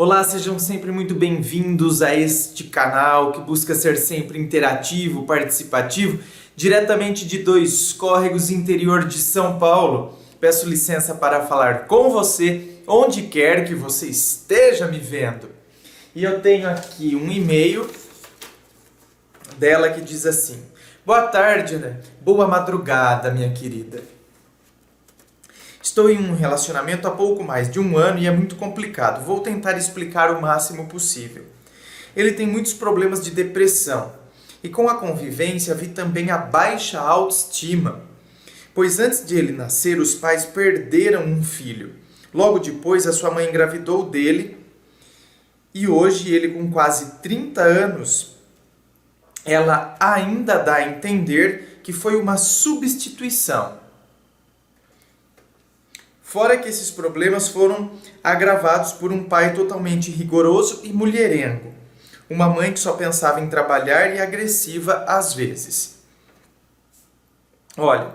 Olá, sejam sempre muito bem-vindos a este canal que busca ser sempre interativo, participativo, diretamente de Dois Córregos, interior de São Paulo. Peço licença para falar com você, onde quer que você esteja me vendo. E eu tenho aqui um e-mail dela que diz assim: boa tarde, né? Boa madrugada, minha querida. Estou em um relacionamento há pouco mais de um ano e é muito complicado. Vou tentar explicar o máximo possível. Ele tem muitos problemas de depressão. E com a convivência vi também a baixa autoestima. Pois antes de ele nascer, os pais perderam um filho. Logo depois, a sua mãe engravidou dele. E hoje, ele com quase 30 anos, ela ainda dá a entender que foi uma substituição. Fora que esses problemas foram agravados por um pai totalmente rigoroso e mulherengo. Uma mãe que só pensava em trabalhar e agressiva às vezes. Olha,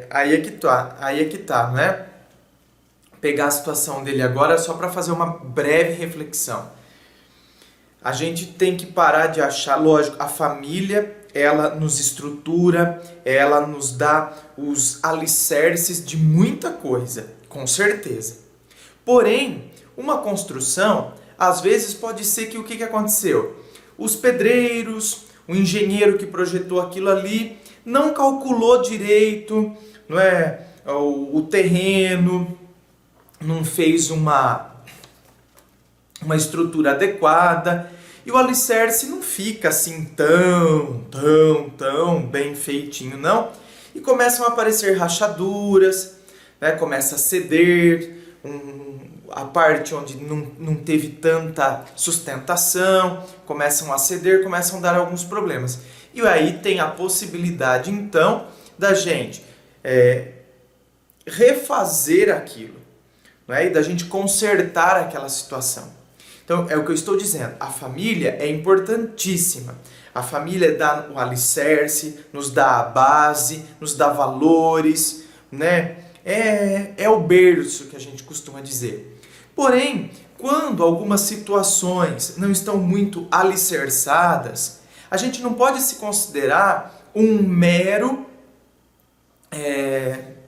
aí é que tá, né? Pegar a situação dele agora só para fazer uma breve reflexão. A gente tem que parar de achar, lógico, a família, ela nos estrutura, ela nos dá os alicerces de muita coisa, com certeza. Porém, uma construção, às vezes pode ser que o que aconteceu? Os pedreiros, o engenheiro que projetou aquilo ali, não calculou direito, não é? O terreno, não fez uma estrutura adequada. E o alicerce não fica assim tão bem feitinho, não. E começam a aparecer rachaduras, né? Começa a ceder, a parte onde não teve tanta sustentação, começam a ceder, começam a dar alguns problemas. E aí tem a possibilidade, então, da gente refazer aquilo, né? E da gente consertar aquela situação. Então, é o que eu estou dizendo, a família é importantíssima. A família dá o alicerce, nos dá a base, nos dá valores, né? É o berço que a gente costuma dizer. Porém, quando algumas situações não estão muito alicerçadas, a gente não pode se considerar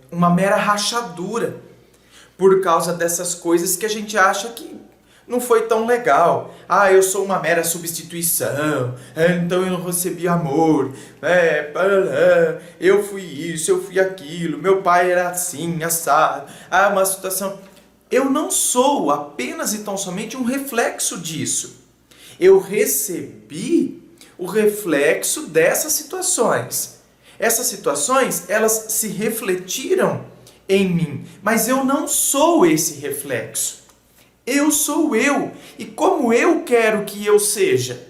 uma mera rachadura por causa dessas coisas que a gente acha que não foi tão legal. Ah, eu sou uma mera substituição, então eu não recebi amor, eu fui isso, eu fui aquilo, meu pai era assim, assado, uma situação. Eu não sou apenas e tão somente um reflexo disso. Eu recebi o reflexo dessas situações. Essas situações, elas se refletiram em mim, mas eu não sou esse reflexo. Eu sou eu. E como eu quero que eu seja?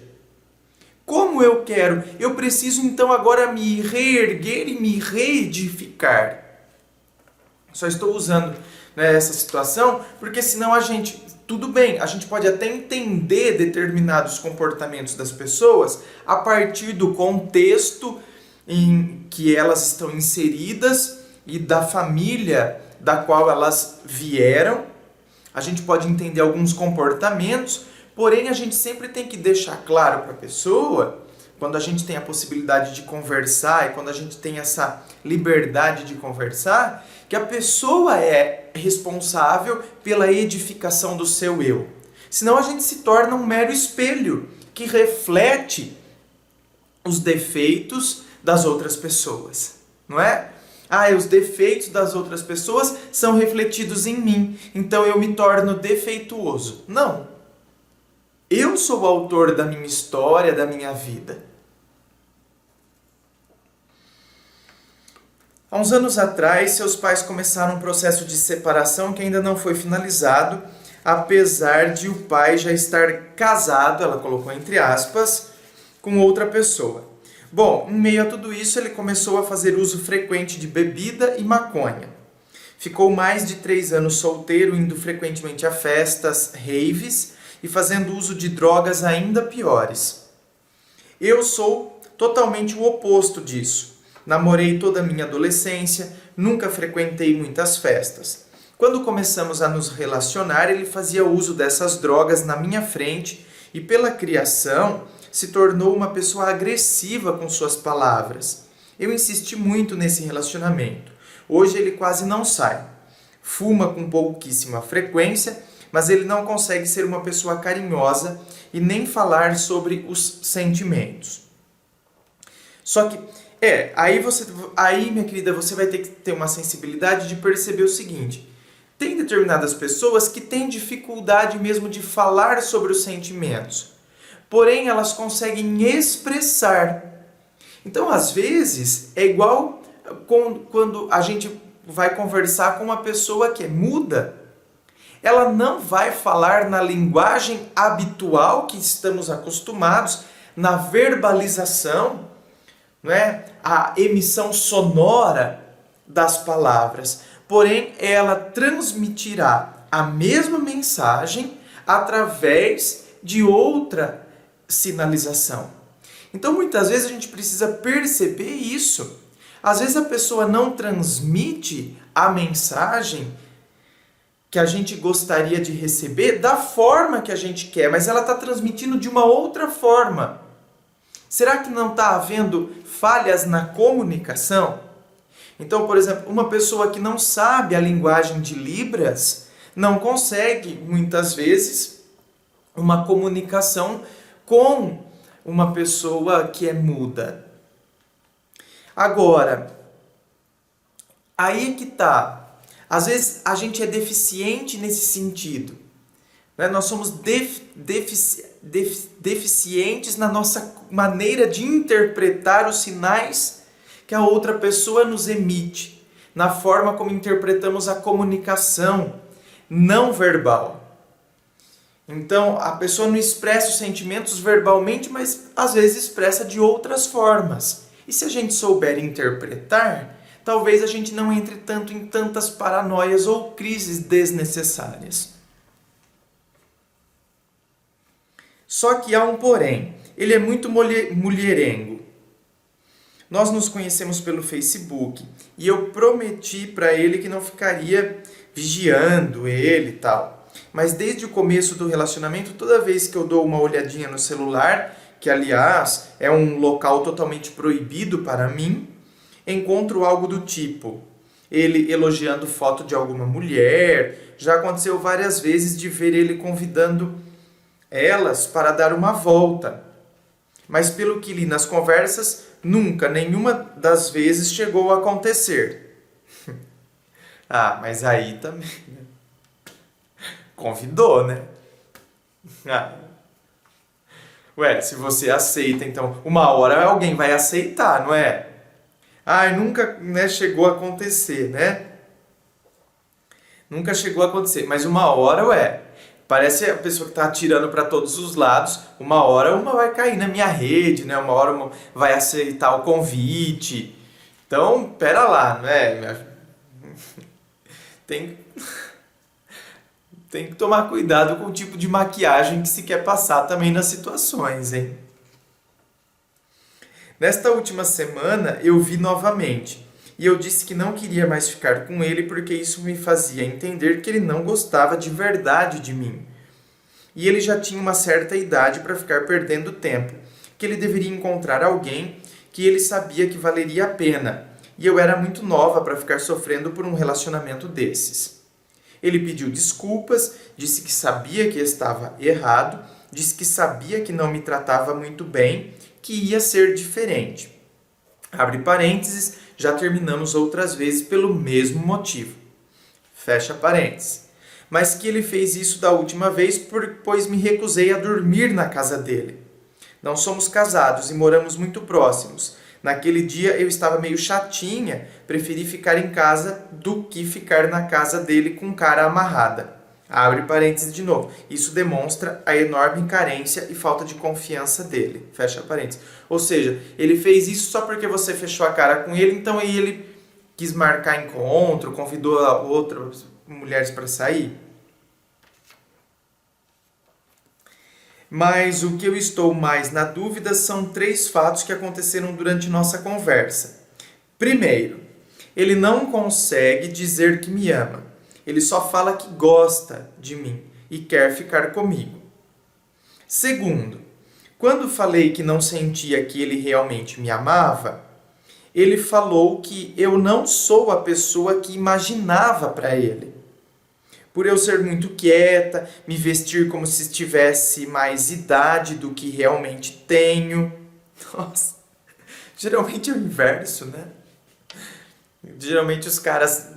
Como eu quero? Eu preciso então agora me reerguer e me reedificar. Só estou usando, né, essa situação porque senão tudo bem, a gente pode até entender determinados comportamentos das pessoas a partir do contexto em que elas estão inseridas e da família da qual elas vieram. A gente pode entender alguns comportamentos, porém a gente sempre tem que deixar claro para a pessoa, quando a gente tem a possibilidade de conversar e quando a gente tem essa liberdade de conversar, que a pessoa é responsável pela edificação do seu eu. Senão a gente se torna um mero espelho que reflete os defeitos das outras pessoas, não é? Os defeitos das outras pessoas são refletidos em mim, então eu me torno defeituoso. Não. Eu sou o autor da minha história, da minha vida. Há uns anos atrás, seus pais começaram um processo de separação que ainda não foi finalizado, apesar de o pai já estar casado, ela colocou entre aspas, com outra pessoa. Bom, em meio a tudo isso, ele começou a fazer uso frequente de bebida e maconha. Ficou mais de 3 anos solteiro, indo frequentemente a festas, raves e fazendo uso de drogas ainda piores. Eu sou totalmente o oposto disso. Namorei toda a minha adolescência, nunca frequentei muitas festas. Quando começamos a nos relacionar, ele fazia uso dessas drogas na minha frente e, pela criação, se tornou uma pessoa agressiva com suas palavras. Eu insisti muito nesse relacionamento. Hoje ele quase não sai. Fuma com pouquíssima frequência, mas ele não consegue ser uma pessoa carinhosa e nem falar sobre os sentimentos. Só que, aí, minha querida, você vai ter que ter uma sensibilidade de perceber o seguinte: tem determinadas pessoas que têm dificuldade mesmo de falar sobre os sentimentos, porém elas conseguem expressar. Então, às vezes, é igual quando a gente vai conversar com uma pessoa que é muda. Ela não vai falar na linguagem habitual que estamos acostumados, na verbalização, não é? A emissão sonora das palavras. Porém, ela transmitirá a mesma mensagem através de outra sinalização. Então, muitas vezes a gente precisa perceber isso. Às vezes a pessoa não transmite a mensagem que a gente gostaria de receber da forma que a gente quer, mas ela está transmitindo de uma outra forma. Será que não está havendo falhas na comunicação? Então, por exemplo, uma pessoa que não sabe a linguagem de Libras não consegue, muitas vezes, uma comunicação com uma pessoa que é muda. Agora, aí é que está. Às vezes a gente é deficiente nesse sentido. Né? Nós somos deficientes na nossa maneira de interpretar os sinais que a outra pessoa nos emite, na forma como interpretamos a comunicação não verbal. Então, a pessoa não expressa os sentimentos verbalmente, mas às vezes expressa de outras formas. E se a gente souber interpretar, talvez a gente não entre tanto em tantas paranoias ou crises desnecessárias. Só que há um porém. Ele é muito mulherengo. Nós nos conhecemos pelo Facebook e eu prometi para ele que não ficaria vigiando ele e tal. Mas desde o começo do relacionamento, toda vez que eu dou uma olhadinha no celular, que aliás é um local totalmente proibido para mim, encontro algo do tipo: ele elogiando foto de alguma mulher. Já aconteceu várias vezes de ver ele convidando elas para dar uma volta. Mas pelo que li nas conversas, nunca, nenhuma das vezes chegou a acontecer. Ah, mas aí também convidou, né? Ué, se você aceita, então uma hora alguém vai aceitar, não é? Ai, nunca, né, chegou a acontecer, né? Nunca chegou a acontecer, mas uma hora, ué, parece a pessoa que está atirando para todos os lados, uma hora uma vai cair na minha rede, né? Uma hora uma vai aceitar o convite. Então, pera lá, não é? Tem que tomar cuidado com o tipo de maquiagem que se quer passar também nas situações, hein? Nesta última semana eu vi novamente e eu disse que não queria mais ficar com ele porque isso me fazia entender que ele não gostava de verdade de mim. E ele já tinha uma certa idade para ficar perdendo tempo, que ele deveria encontrar alguém que ele sabia que valeria a pena, e eu era muito nova para ficar sofrendo por um relacionamento desses. Ele pediu desculpas, disse que sabia que estava errado, disse que sabia que não me tratava muito bem, que ia ser diferente. Abre parênteses, já terminamos outras vezes pelo mesmo motivo. Fecha parênteses. Mas que ele fez isso da última vez pois me recusei a dormir na casa dele. Não somos casados e moramos muito próximos. Naquele dia eu estava meio chatinha, preferi ficar em casa do que ficar na casa dele com cara amarrada. Abre parênteses de novo. Isso demonstra a enorme carência e falta de confiança dele. Fecha parênteses. Ou seja, ele fez isso só porque você fechou a cara com ele, então aí ele quis marcar encontro, convidou outras mulheres para sair. Mas o que eu estou mais na dúvida são 3 fatos que aconteceram durante nossa conversa. Primeiro, ele não consegue dizer que me ama. Ele só fala que gosta de mim e quer ficar comigo. Segundo, quando falei que não sentia que ele realmente me amava, ele falou que eu não sou a pessoa que imaginava para ele. Por eu ser muito quieta, me vestir como se tivesse mais idade do que realmente tenho. Nossa, geralmente é o inverso, né? Geralmente os caras,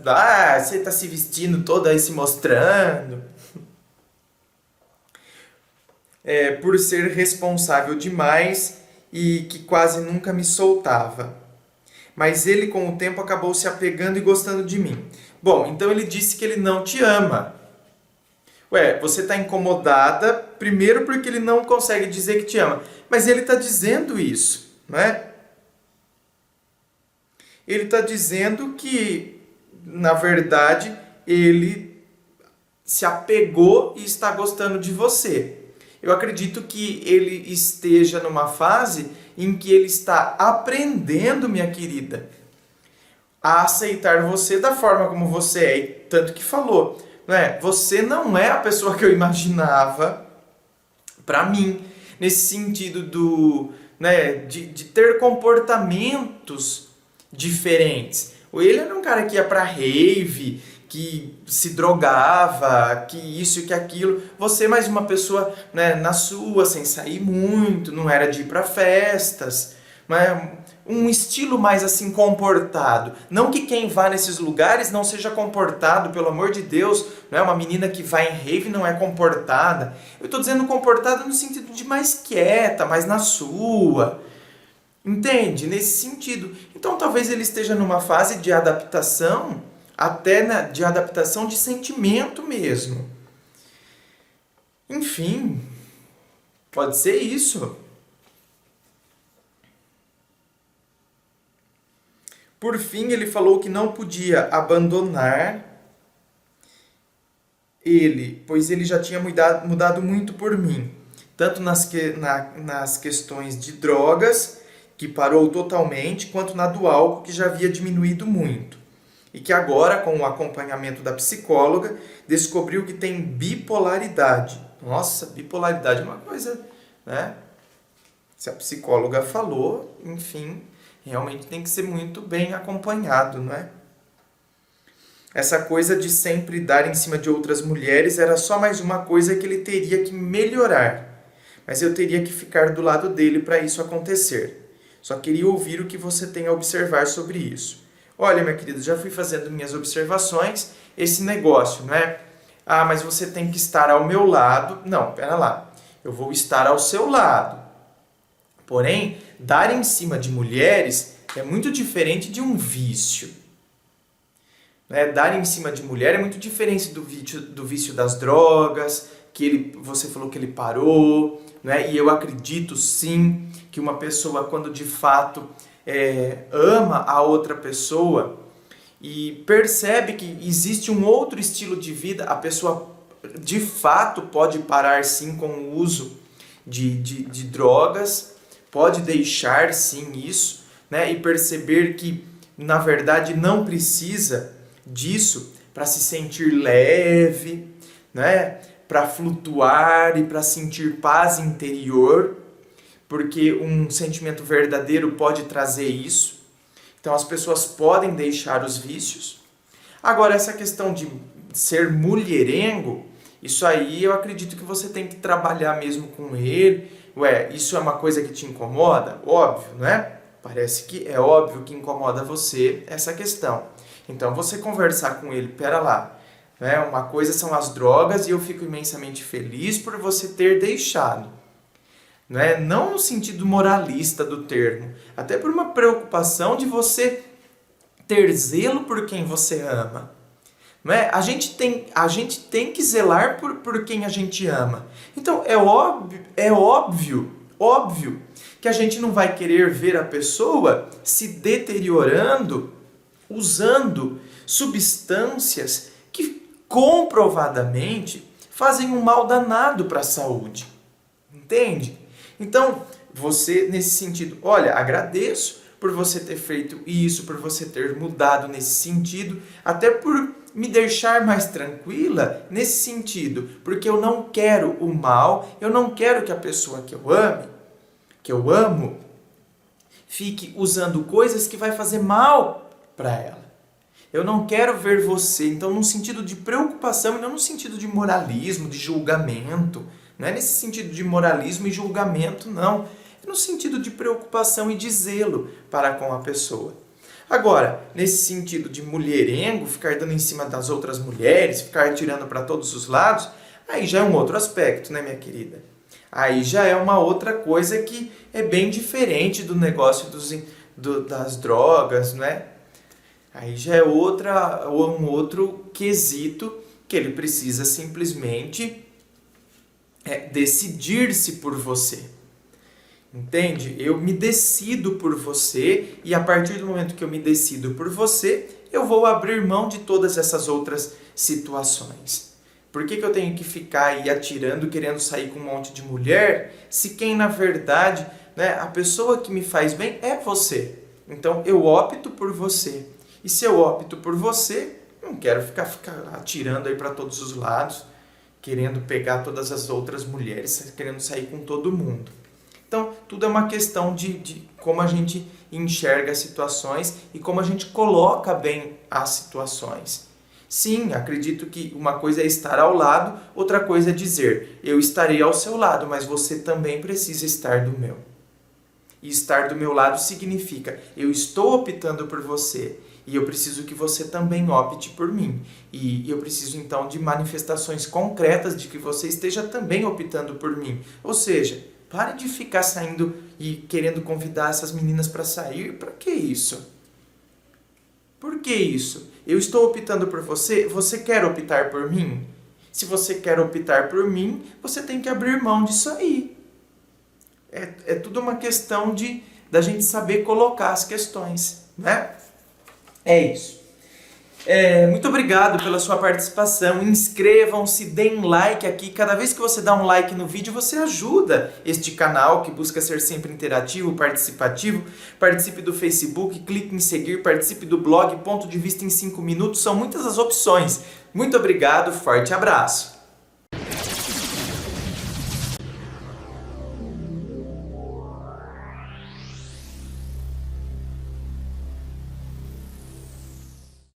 você tá se vestindo toda aí, se mostrando. Por ser responsável demais e que quase nunca me soltava. Mas ele, com o tempo, acabou se apegando e gostando de mim. Bom, então ele disse que ele não te ama. Você está incomodada, primeiro porque ele não consegue dizer que te ama. Mas ele está dizendo isso, não é? Ele está dizendo que, na verdade, ele se apegou e está gostando de você. Eu acredito que ele esteja numa fase em que ele está aprendendo, minha querida, a aceitar você da forma como você é. E tanto que falou, você não é a pessoa que eu imaginava para mim, nesse sentido de ter comportamentos diferentes. Ele era um cara que ia pra rave, que se drogava, que isso e que aquilo. Você mais uma pessoa, na sua, sem sair muito, não era de ir pra festas, mas um estilo mais assim comportado. Não que quem vá nesses lugares não seja comportado, pelo amor de Deus, não é uma menina que vai em rave não é comportada. Eu estou dizendo comportada no sentido de mais quieta, mais na sua. Entende? Nesse sentido. Então talvez ele esteja numa fase de adaptação, até de adaptação de sentimento mesmo. Enfim, pode ser isso. Por fim, ele falou que não podia abandonar ele, pois ele já tinha mudado muito por mim. Tanto nas questões de drogas, que parou totalmente, quanto na do álcool, que já havia diminuído muito. E que agora, com o acompanhamento da psicóloga, descobriu que tem bipolaridade. Nossa, bipolaridade é uma coisa, né? Se a psicóloga falou, enfim, realmente tem que ser muito bem acompanhado, não é? Essa coisa de sempre dar em cima de outras mulheres era só mais uma coisa que ele teria que melhorar. Mas eu teria que ficar do lado dele para isso acontecer. Só queria ouvir o que você tem a observar sobre isso. Olha, minha querida, já fui fazendo minhas observações. Esse negócio, né? Mas você tem que estar ao meu lado. Não, pera lá. Eu vou estar ao seu lado. Porém, dar em cima de mulheres é muito diferente de um vício. Dar em cima de mulher é muito diferente do vício das drogas, que você falou que ele parou, né? E eu acredito sim que uma pessoa, quando de fato ama a outra pessoa e percebe que existe um outro estilo de vida, a pessoa de fato pode parar sim com o uso de drogas, pode deixar sim isso, né? E perceber que na verdade não precisa disso para se sentir leve, né? Para flutuar e para sentir paz interior, porque um sentimento verdadeiro pode trazer isso. Então as pessoas podem deixar os vícios. Agora, essa questão de ser mulherengo, isso aí eu acredito que você tem que trabalhar mesmo com ele. Isso é uma coisa que te incomoda? Óbvio, né? Parece que é óbvio que incomoda você essa questão. Então você conversar com ele, pera lá, né? Uma coisa são as drogas e eu fico imensamente feliz por você ter deixado. Né? Não no sentido moralista do termo, até por uma preocupação de você ter zelo por quem você ama. Não é? A gente tem que zelar por quem a gente ama. Então é óbvio que a gente não vai querer ver a pessoa se deteriorando usando substâncias que comprovadamente fazem um mal danado para a saúde. Entende? Então, você, nesse sentido, olha, agradeço por você ter feito isso, por você ter mudado nesse sentido, até por me deixar mais tranquila nesse sentido, porque eu não quero o mal, eu não quero que a pessoa que eu amo, fique usando coisas que vai fazer mal para ela. Eu não quero ver você, então, num sentido de preocupação e não no sentido de moralismo, de julgamento. Não é nesse sentido de moralismo e julgamento, não. É no sentido de preocupação e de zelo para com a pessoa. Agora, nesse sentido de mulherengo, ficar dando em cima das outras mulheres, ficar atirando para todos os lados, aí já é um outro aspecto, né, minha querida? Aí já é uma outra coisa que é bem diferente do negócio das drogas, não é? Aí já é um outro quesito que ele precisa simplesmente decidir-se por você. Entende? Eu me decido por você e a partir do momento que eu me decido por você, eu vou abrir mão de todas essas outras situações. Por que eu tenho que ficar aí atirando, querendo sair com um monte de mulher, se quem na verdade, né, a pessoa que me faz bem é você? Então eu opto por você. E se eu opto por você, não quero ficar atirando aí para todos os lados, querendo pegar todas as outras mulheres, querendo sair com todo mundo. Então, tudo é uma questão de como a gente enxerga as situações e como a gente coloca bem as situações. Sim, acredito que uma coisa é estar ao lado, outra coisa é dizer, eu estarei ao seu lado, mas você também precisa estar do meu. E estar do meu lado significa, eu estou optando por você e eu preciso que você também opte por mim. E eu preciso então de manifestações concretas de que você esteja também optando por mim. Ou seja, pare de ficar saindo e querendo convidar essas meninas para sair. Para que isso? Por que isso? Eu estou optando por você, você quer optar por mim? Se você quer optar por mim, você tem que abrir mão disso aí. É tudo uma questão da gente saber colocar as questões, né? É isso. Muito obrigado pela sua participação. Inscrevam-se, deem like aqui. Cada vez que você dá um like no vídeo, você ajuda este canal que busca ser sempre interativo, participativo. Participe do Facebook, clique em seguir, participe do blog Ponto de Vista em 5 minutos. São muitas as opções. Muito obrigado, forte abraço.